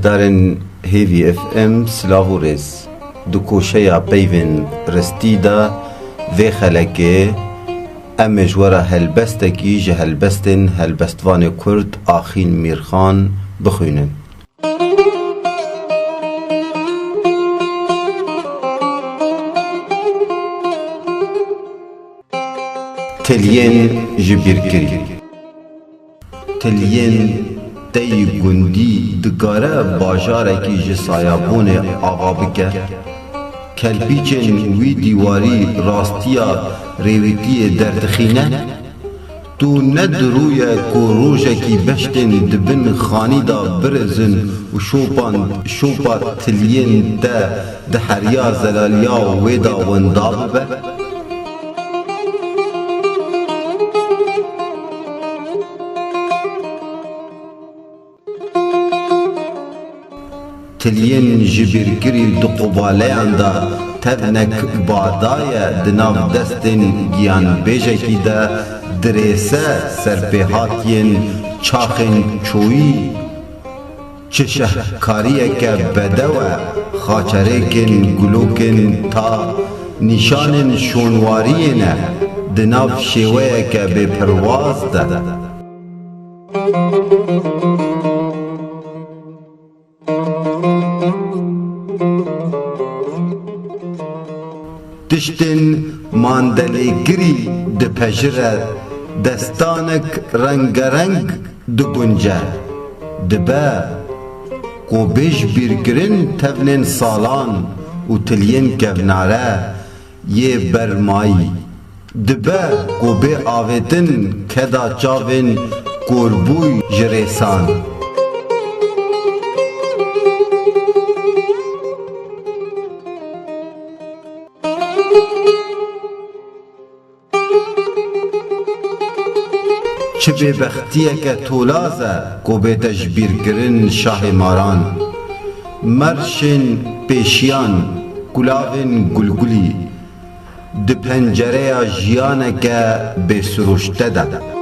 گهدارن هیوی اف ام سلاو و ریز دو کوشه پیوین رستی دا وی خلکه ام جوارا هلبستکی جه هلبستن هلبستوان کرد آخین میرخان بخوینن. تلین جبیرکری تلین تی گندی دگاره باجارکی جسایابون آقا بکه کلپیچن وی دیواری راستیا ریویتی دردخینه تو ندروی کو روژکی بشتن دبن خانی دا برزن و شوپا تلین ده حریا زلالیا ویدا ونداب به تلین جبیرگری دو قبالیان دا تبنک بادای دناو دستن گیان بیجکی دا دریسه سرپیهاتین چاخن چوی چشه کاریه که بدوه خاچرکن گلوکن تا نشان شونوارینه دناو شیوه که به پرواز ده تشتن ماندلیگری ده پجره دستانک رنگرنگ ده گنجه ده به کو بیش بیرگرن تونن سالان و تلین کوناره یه برمایی ده به کو بی آویتن کدا چاوین کوربوی جریسان چه به بختیه که تولازه کو به تجبیر گرن شاه ماران مرشن پیشیان گلاوین گلگلی ده پنجره جیانه که به سروشته ده